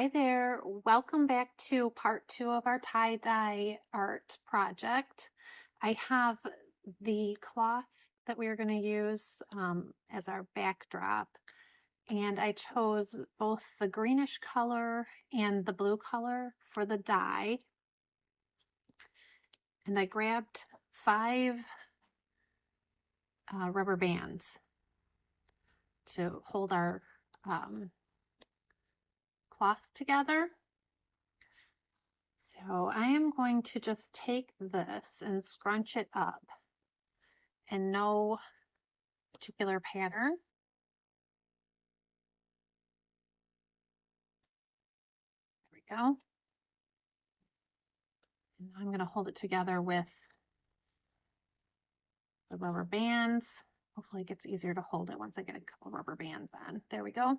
Hi there. Welcome back to part two of our tie-dye art project. I have the cloth that we are going to use as our backdrop, and I chose both the greenish color and the blue color for the dye. And I grabbed 5 rubber bands to hold our cloth together. So I am going to just take this and scrunch it up in no particular pattern. There we go. And I'm going to hold it together with the rubber bands. Hopefully it gets easier to hold it once I get a couple rubber bands on. There we go.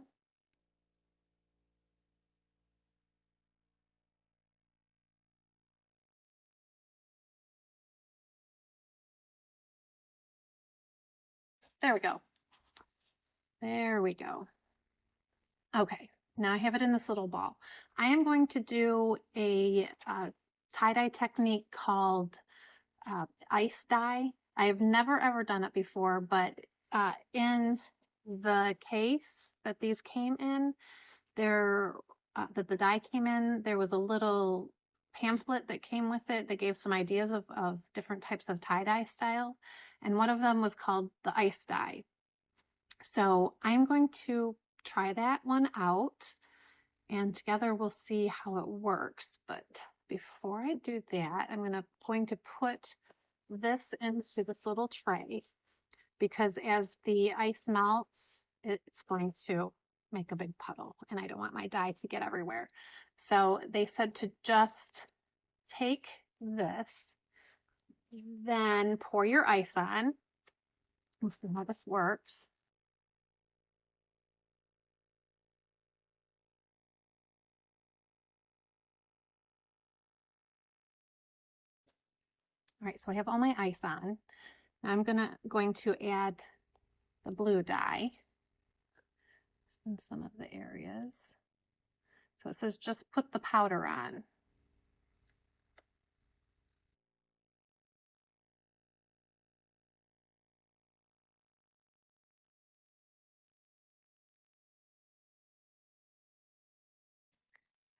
There we go. There we go. Okay, now I have it in this little ball. I am going to do a tie-dye technique called ice dye. I've never ever done it before, but in the case that these came in, that the dye came in, there was a little pamphlet that came with it that gave some ideas of different types of tie-dye style, and one of them was called the ice dye. So I'm going to try that one out, and together we'll see how it works. But before I do that, I'm going to put this into this little tray, because as the ice melts, it's going to make a big puddle, and I don't want my dye to get everywhere. So they said to just take this, then pour your ice on. We'll see how this works. All right, so I have all my ice on. I'm going to add the blue dye in some of the areas. So it says just put the powder on.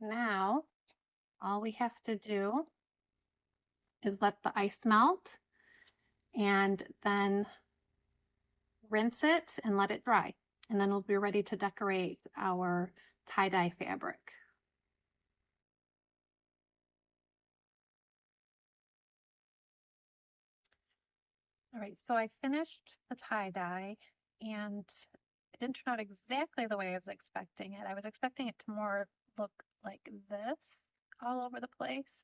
Now, all we have to do is let the ice melt and then rinse it and let it dry. And then we'll be ready to decorate our tie-dye fabric. All right, so I finished the tie-dye, and it didn't turn out exactly the way I was expecting it. I was expecting it to more look like this all over the place,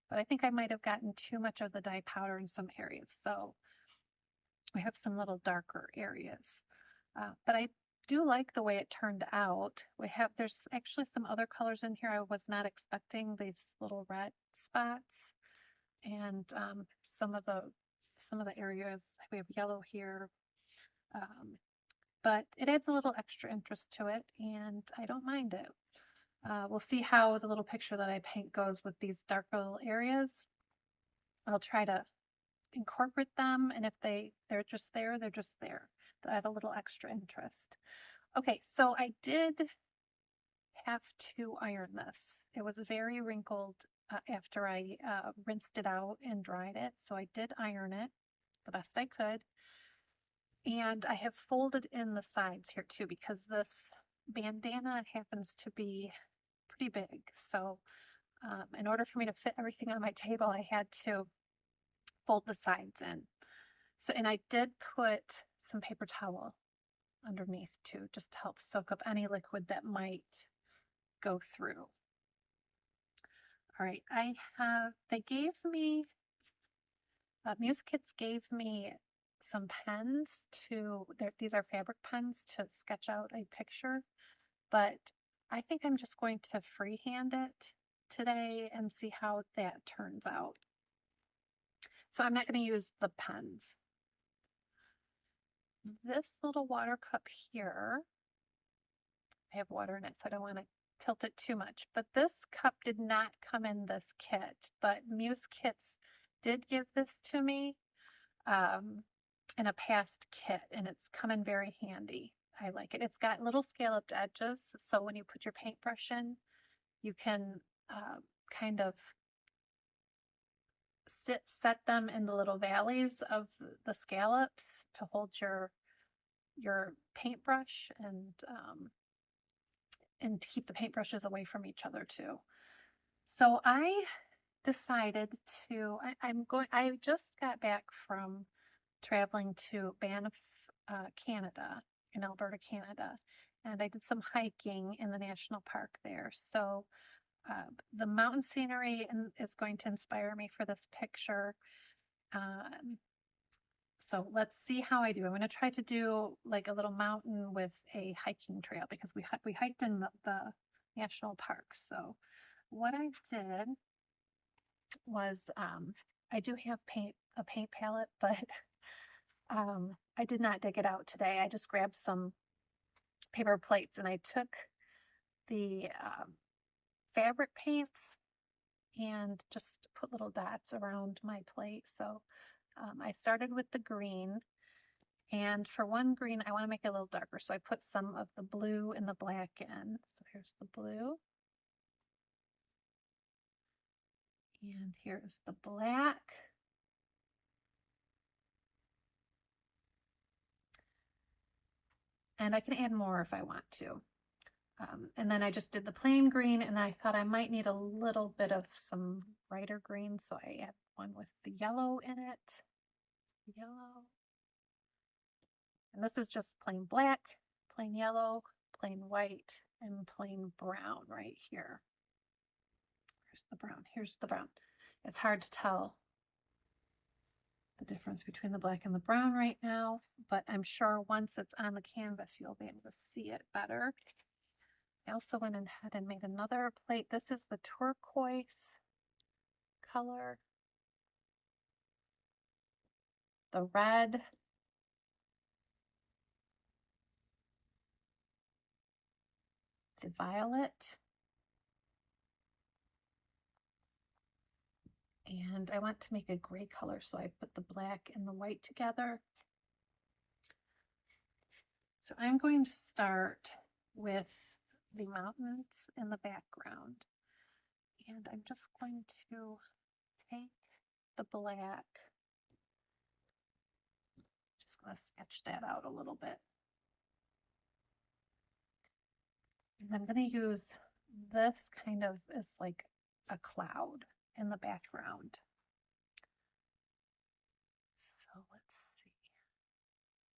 but I think I might have gotten too much of the dye powder in some areas. So we have some little darker areas, but I do like the way it turned out. There's actually some other colors in here I was not expecting, these little red spots, and some of the areas we have yellow here, but it adds a little extra interest to it, and I don't mind it. We'll see how the little picture that I paint goes with these darker little areas. I'll try to incorporate them, and if they're just there, they're just there. They add a little extra interest. Okay, so I did have to iron this. It was very wrinkled after I rinsed it out and dried it, so I did iron it the best I could. And I have folded in the sides here too, because this bandana happens to be pretty big. So in order for me to fit everything on my table, I had to fold the sides in. So, and I did put some paper towel underneath too, just to help soak up any liquid that might go through. All right, they gave me, Muse Kits gave me some pens these are fabric pens to sketch out a picture, but I think I'm just going to freehand it today and see how that turns out. So I'm not going to use the pens. This little water cup here, I have water in it, so I don't want to tilt it too much. But this cup did not come in this kit, but Muse Kits did give this to me in a past kit, and it's come in very handy. I like it. It's got little scalloped edges, so when you put your paintbrush in, you can kind of set them in the little valleys of the scallops to hold your paintbrush and to keep the paintbrushes away from each other too. So I decided to I just got back from traveling to Banff, Canada, in Alberta, Canada, and I did some hiking in the national park there. So the mountain scenery is going to inspire me for this picture. Um, so let's see how I do. I'm going to try to do like a little mountain with a hiking trail because we hiked in the national park. So what I did was I do have a paint palette, but I did not dig it out today. I just grabbed some paper plates and I took the fabric paints and just put little dots around my plate. So I started with the green, and for one green I want to make it a little darker, so I put some of the blue and the black in. So here's the blue, and here's the black. And I can add more if I want to. And then I just did the plain green, and I thought I might need a little bit of some brighter green, so I add one with the yellow in it. Yellow. And this is just plain black, plain yellow, plain white, and plain brown right here. Here's the brown. Here's the brown. It's hard to tell the difference between the black and the brown right now, but I'm sure once it's on the canvas, you'll be able to see it better. I also went ahead and made another plate. This is the turquoise color, the red, the violet, and I want to make a gray color, so I put the black and the white together. So I'm going to start with the mountains in the background, and I'm just going to take the black, just going to sketch that out a little bit. And I'm going to use this kind of as like a cloud in the background. So let's see.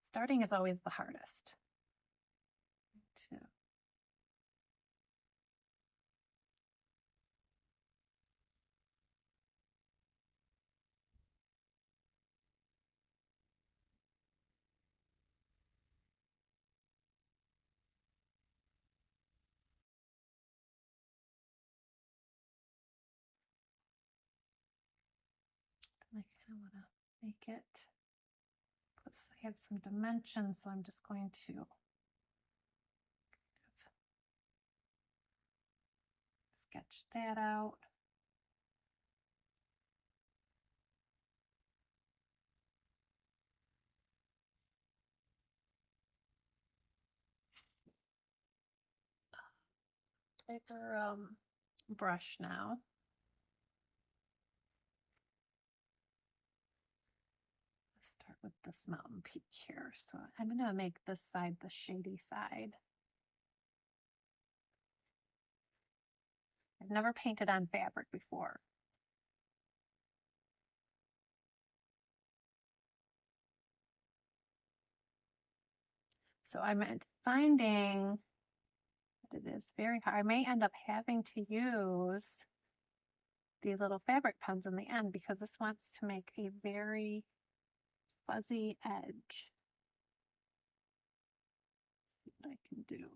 Starting is always the hardest. Two. I kind of want to make it, add some dimensions, so I'm just going to sketch that out. Bigger brush now. Let's start with this mountain peak here. So I'm going to make this side the shady side. I've never painted on fabric before. So I'm finding that it is very hard. I may end up having to use these little fabric pens in the end because this wants to make a very fuzzy edge. See what I can do.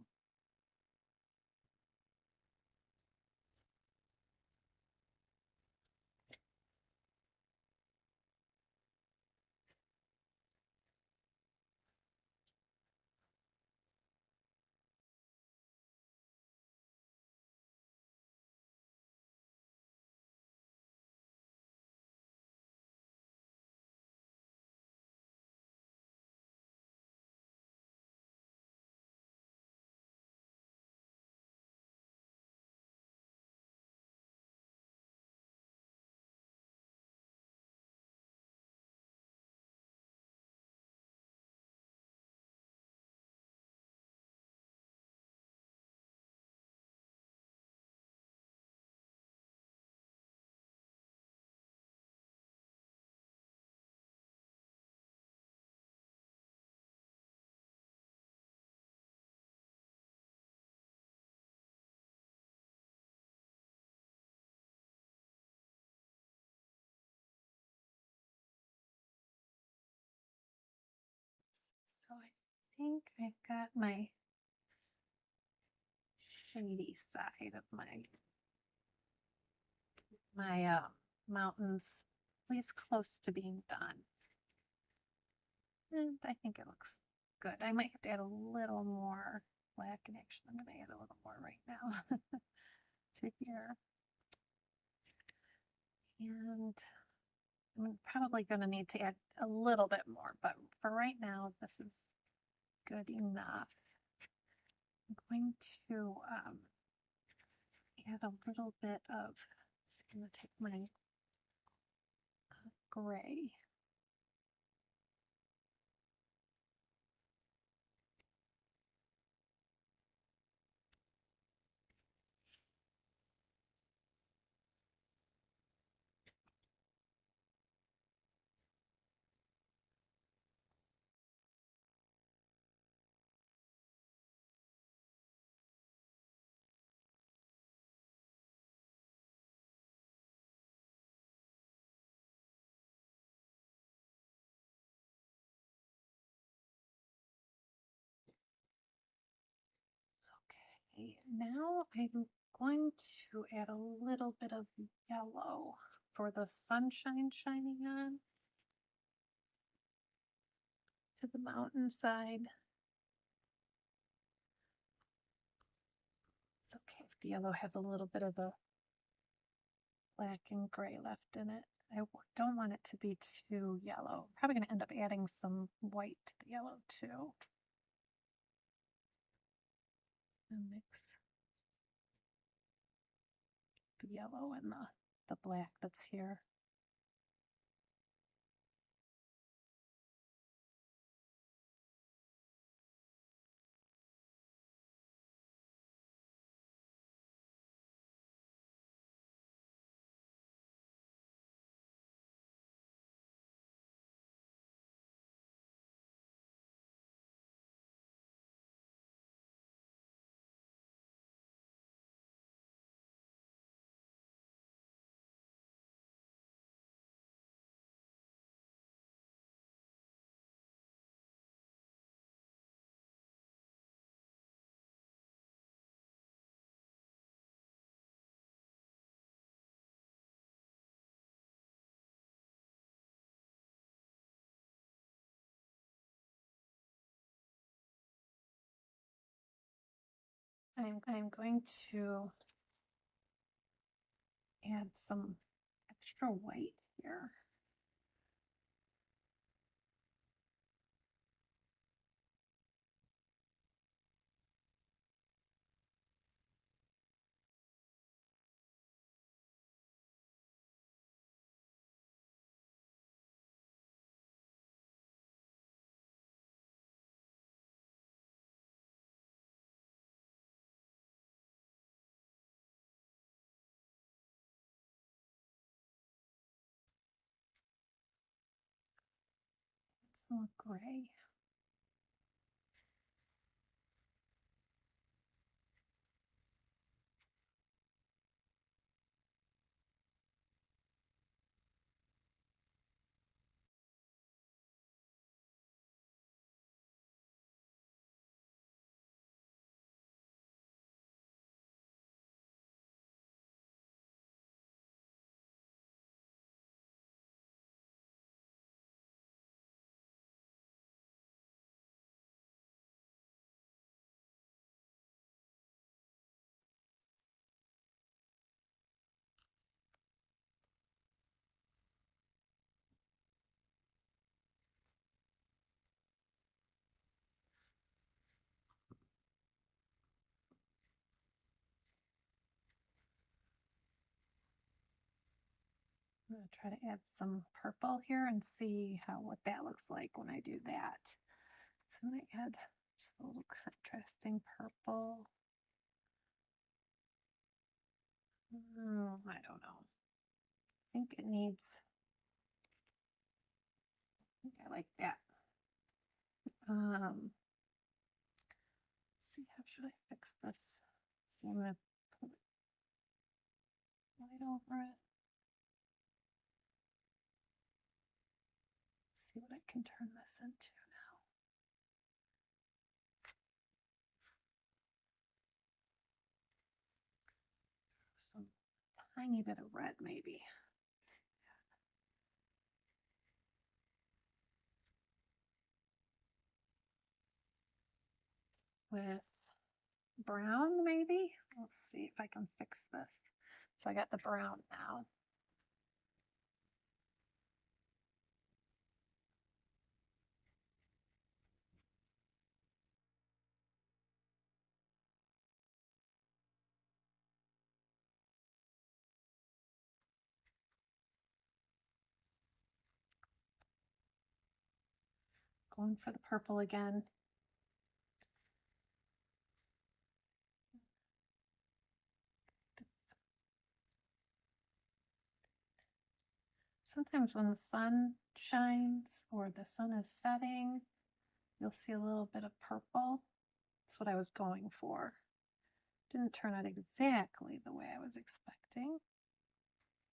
think I've got my shady side of my mountains at least close to being done. And I think it looks good. I might have to add a little more black, and actually I'm going to add a little more right now to here. And I'm probably going to need to add a little bit more, but for right now, this is good enough. I'm going to add a little bit of, I'm going to take my gray. Okay, now I'm going to add a little bit of yellow for the sunshine shining on to the mountainside. It's okay if the yellow has a little bit of a black and gray left in it. I don't want it to be too yellow. I'm probably going to end up adding some white to the yellow too. And mix the yellow and the black that's here. I'm going to add some extra white here. Some gray. I'm going to try to add some purple here and see what that looks like when I do that. So I'm going to add just a little contrasting purple. I don't know. I think it needs, I think I like that. See, how should I fix this? So I'm going to put light over it. See what I can turn this into now. tiny bit of red maybe. With brown maybe? Let's see if I can fix this. So I got the brown now. Going for the purple again. Sometimes when the sun shines or the sun is setting, you'll see a little bit of purple. That's what I was going for. Didn't turn out exactly the way I was expecting,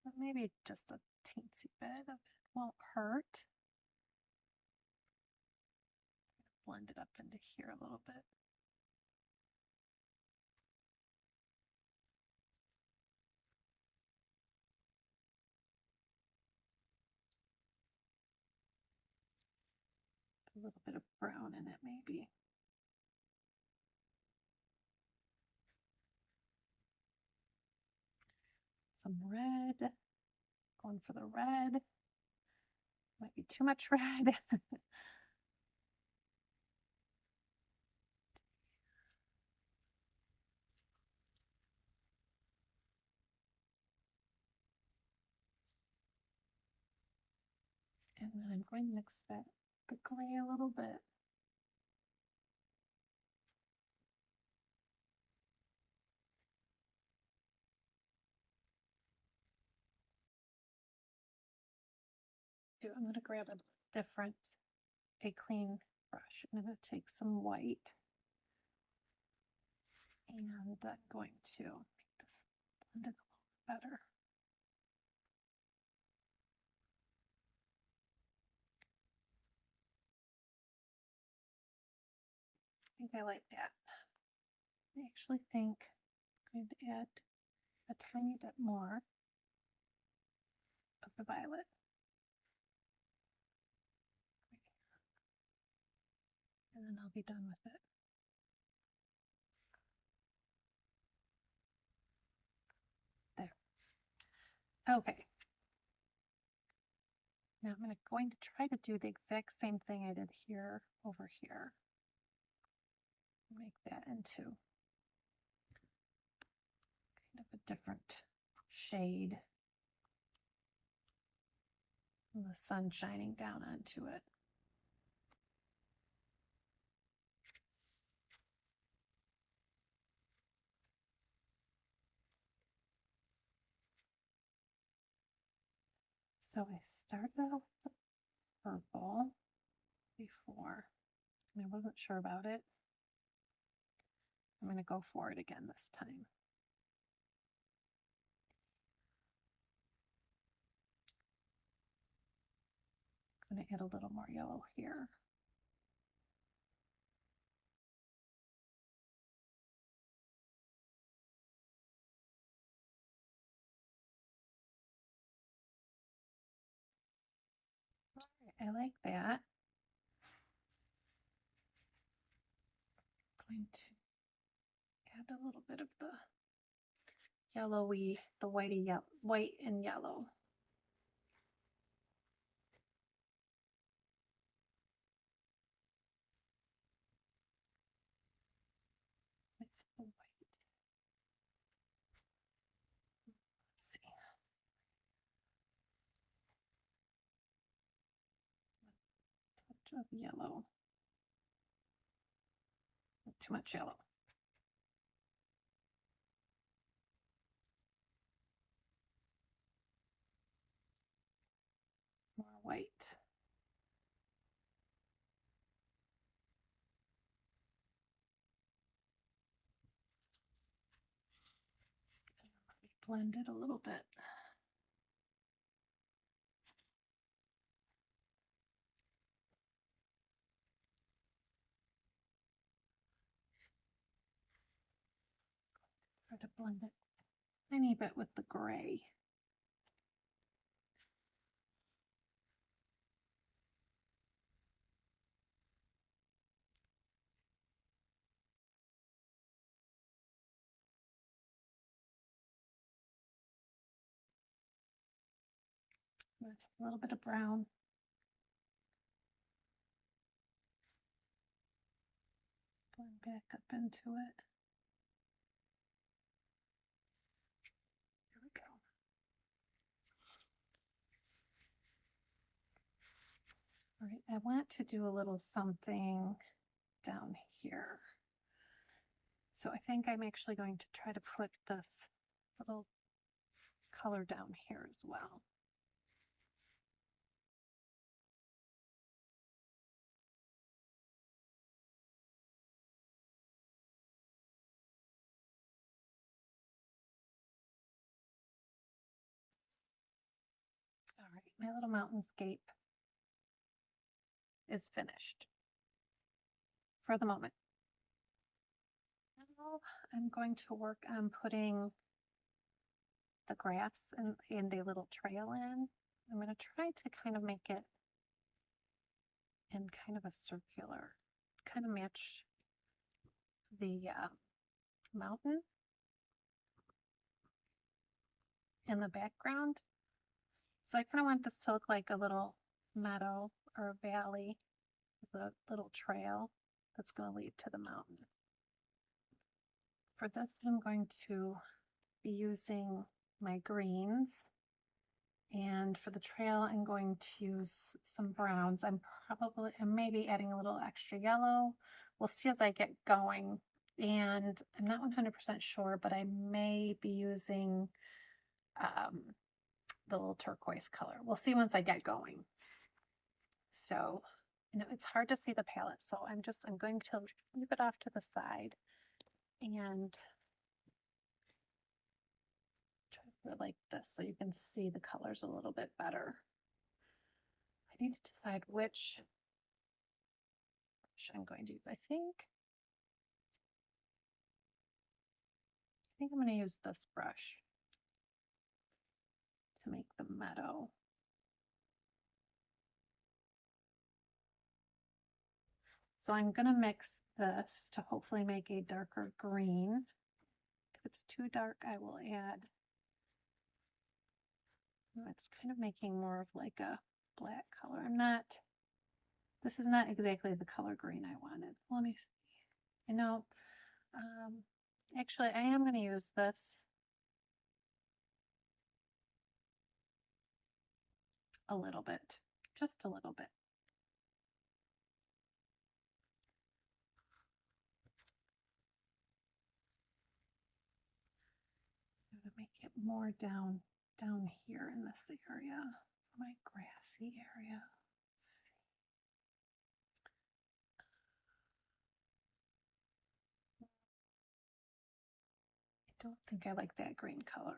but maybe just a teensy bit of it won't hurt. Blend it up into here a little bit. A little bit of brown in it maybe. Some red. Going for the red. Might be too much red. And then I'm going to mix the gray a little bit. I'm going to grab a clean brush. I'm going to take some white and I'm going to make this blend it a little better. I think I like that. I actually think I'm going to add a tiny bit more of the violet. And then I'll be done with it. There. Okay. Now I'm going to try to do the exact same thing I did here over here. Make that into kind of a different shade. And the sun shining down onto it. So I started out with the purple before, and I wasn't sure about it. I'm going to go for it again this time. I'm going to add a little more yellow here. I like that. I'm going to add a little bit of the yellowy, the white and yellow. With the white. Let's see. A touch of yellow. Not too much yellow. More white. Blend it a little bit. Try to blend it tiny bit with the gray. I'm going to take a little bit of brown. Blend back up into it. There we go. All right, I want to do a little something down here. So I think I'm actually going to try to put this little color down here as well. All right, my little mountainscape is finished for the moment. Now I'm going to work on putting the grass and a little trail in. I'm going to try to kind of make it in kind of a circular, kind of match the mountain in the background. So I kind of want this to look like a little meadow or a valley with a little trail that's going to lead to the mountain. For this, I'm going to be using my greens, and for the trail, I'm going to use some browns. I'm maybe adding a little extra yellow. We'll see as I get going, and I'm not 100% sure, but I may be using the little turquoise color. We'll see once I get going. So, you know, it's hard to see the palette, so I'm going to leave it off to the side and try to put it like this so you can see the colors a little bit better. I need to decide which I'm going to use. I think I'm going to use this brush to make the meadow. So I'm going to mix this to hopefully make a darker green. If it's too dark, I will add. Oh, it's kind of making more of like a black color. This is not exactly the color green I wanted. Let me see. You know, actually I am going to use this a little bit, just a little bit. I'm going to make it more down here in this area, my grassy area. I don't think I like that green color.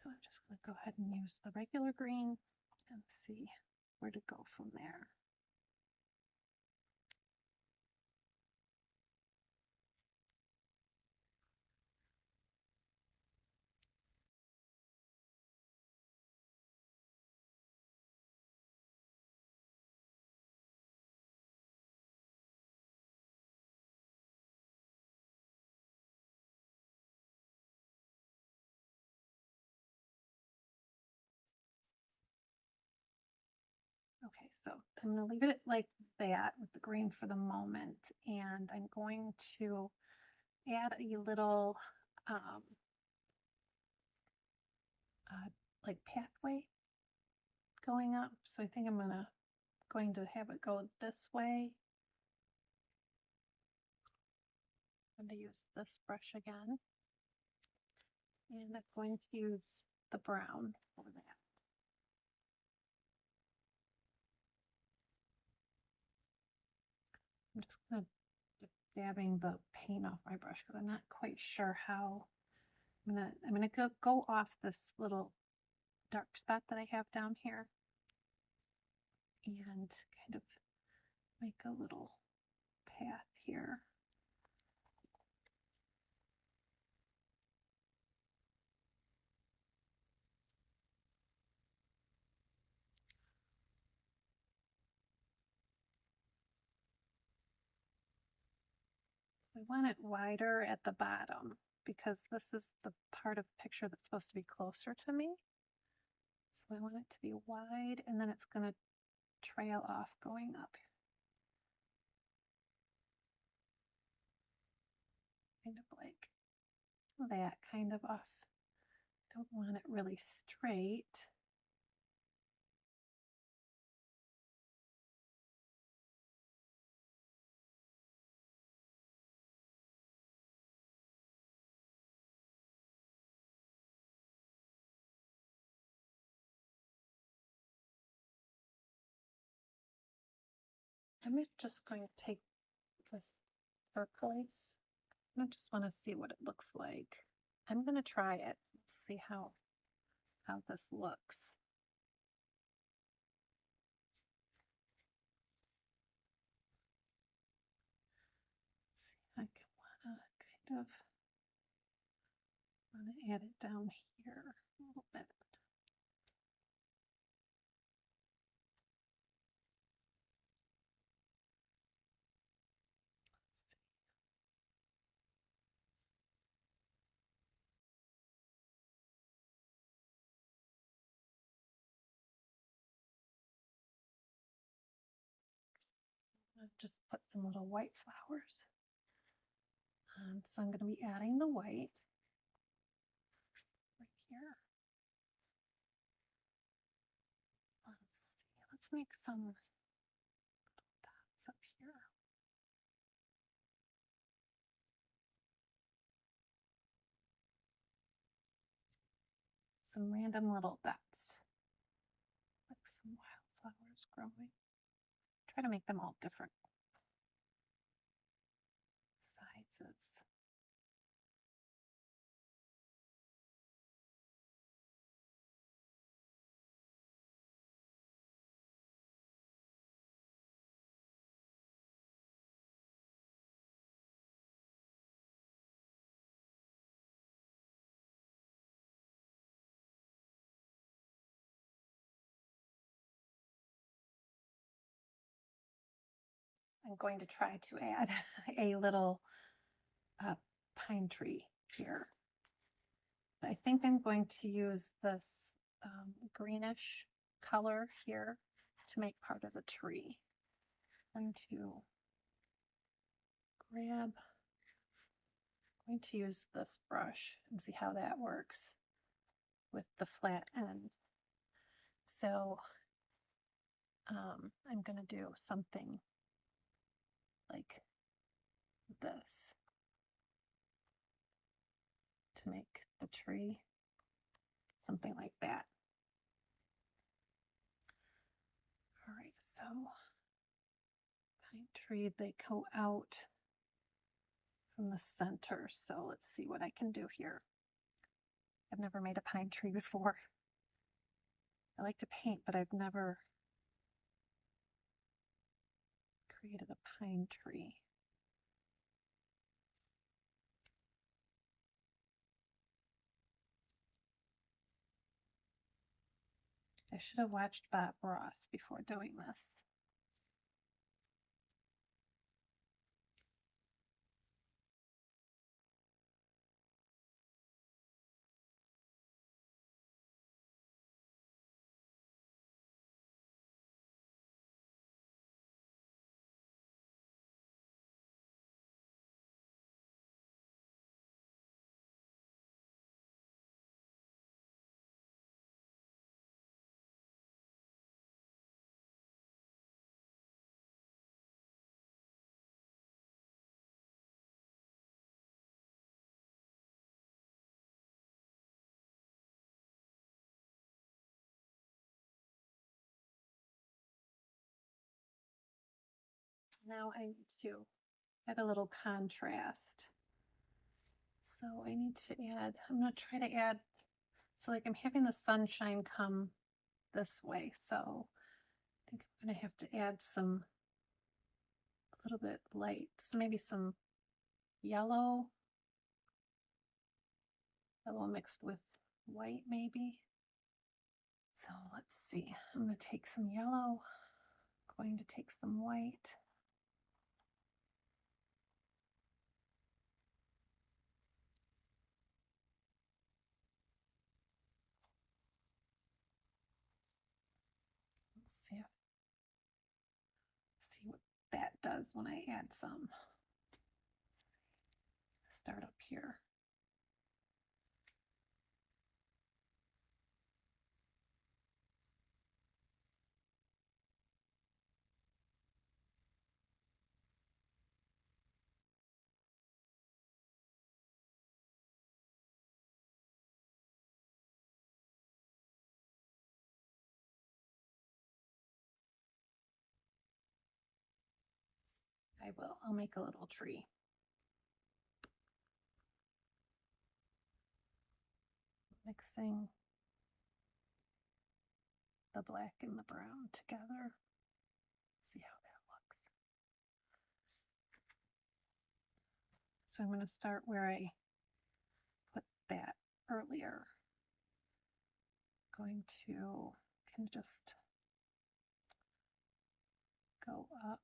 So I'm just going to go ahead and use the regular green and see where to go from there. Okay, so I'm going to leave it like that with the green for the moment, and I'm going to add a little like pathway going up. So I think I'm going to have it go this way. I'm going to use this brush again, and I'm going to use the brown for that. I'm just going to dabbing the paint off my brush because I'm not quite sure how. I'm gonna go off this little dark spot that I have down here and kind of make a little path here. I want it wider at the bottom because this is the part of the picture that's supposed to be closer to me. So I want it to be wide, and then it's going to trail off going up. Kind of like that kind of off. Don't want it really straight. I'm just going to take this turquoise. I just want to see what it looks like. I'm going to try it. See how this looks. See, I want to add it down here a little bit. I'll just put some little white flowers. So I'm going to be adding the white right here. Let's make some dots up here. Some random little dots, like some wildflowers growing. Try to make them all different sizes. I'm going to try to add a little pine tree here. I think I'm going to use this greenish color here to make part of the tree. I'm going to use this brush and see how that works with the flat end. So I'm going to do something like this to make the tree, something like that. All right, so pine tree, they go out from the center. So let's see what I can do here. I've never made a pine tree before. I like to paint, but I've never created a pine tree. I should have watched Bob Ross before doing this. Now I need to add a little contrast. So I need to add, I'm going to try to add, so like I'm having the sunshine come this way. So I think I'm going to have to add some, a little bit light, so maybe some yellow mixed with white maybe. So let's see, I'm going to take some yellow, going to take some white. does when I add some. Start up here. I'll make a little tree. Mixing the black and the brown together. See how that looks. So I'm going to start where I put that earlier. Going to kind of just go up.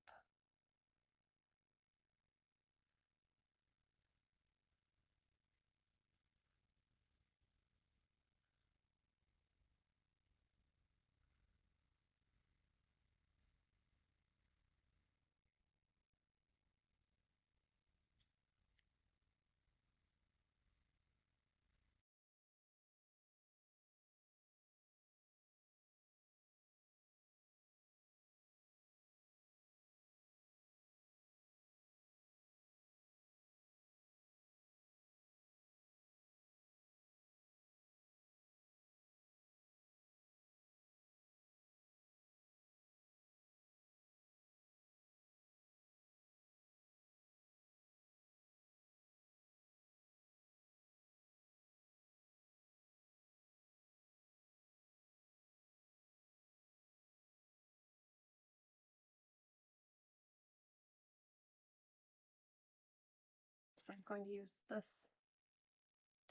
So I'm going to use this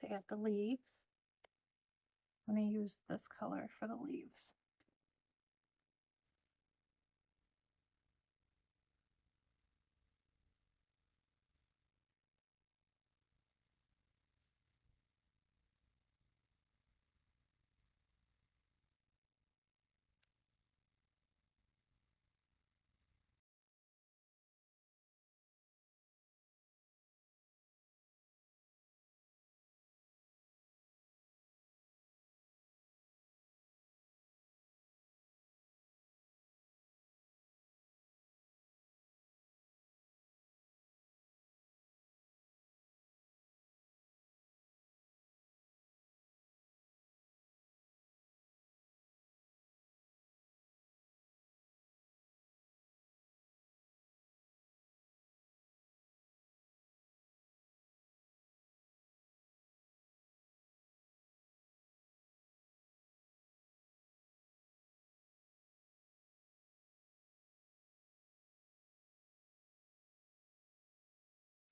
to add the leaves. I'm going to use this color for the leaves.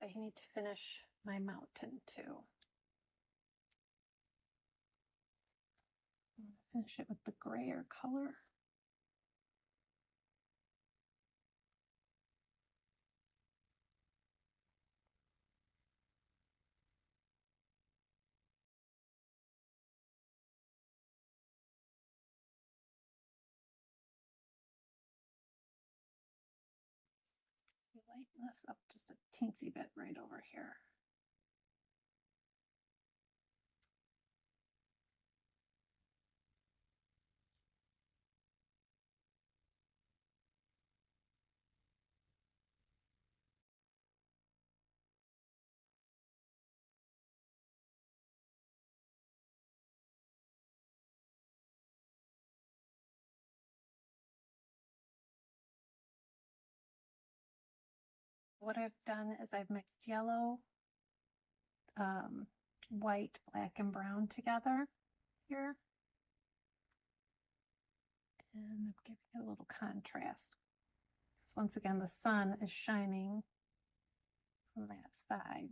I need to finish my mountain too. I'm going to finish it with the grayer color. Lighten this up just a teensy bit right over here. What I've done is I've mixed yellow, white, black, and brown together here. And I'm giving it a little contrast. Because once again, the sun is shining from that side.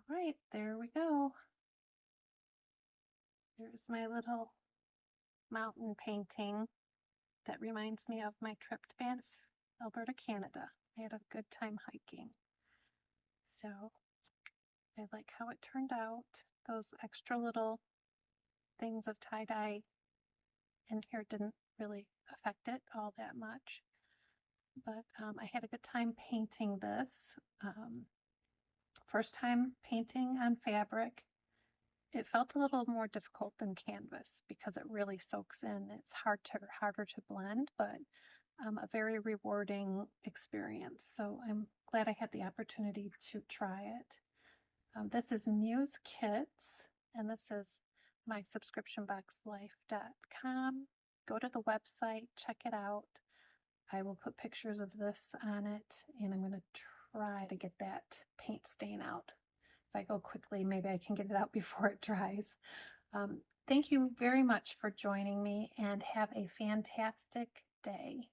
All right, there we go. There's my little mountain painting that reminds me of my trip to Banff, Alberta, Canada. I had a good time hiking. So I like how it turned out. Those extra little things of tie-dye in here didn't really affect it all that much. But I had a good time painting this. First time painting on fabric. It felt a little more difficult than canvas because it really soaks in. It's harder to blend, but a very rewarding experience. So I'm glad I had the opportunity to try it. This is Muse Kits, and this is my subscriptionboxlife.com. Go to the website, check it out. I will put pictures of this on it, and I'm going to try to get that paint stain out. If I go quickly, maybe I can get it out before it dries. Thank you very much for joining me, and have a fantastic day.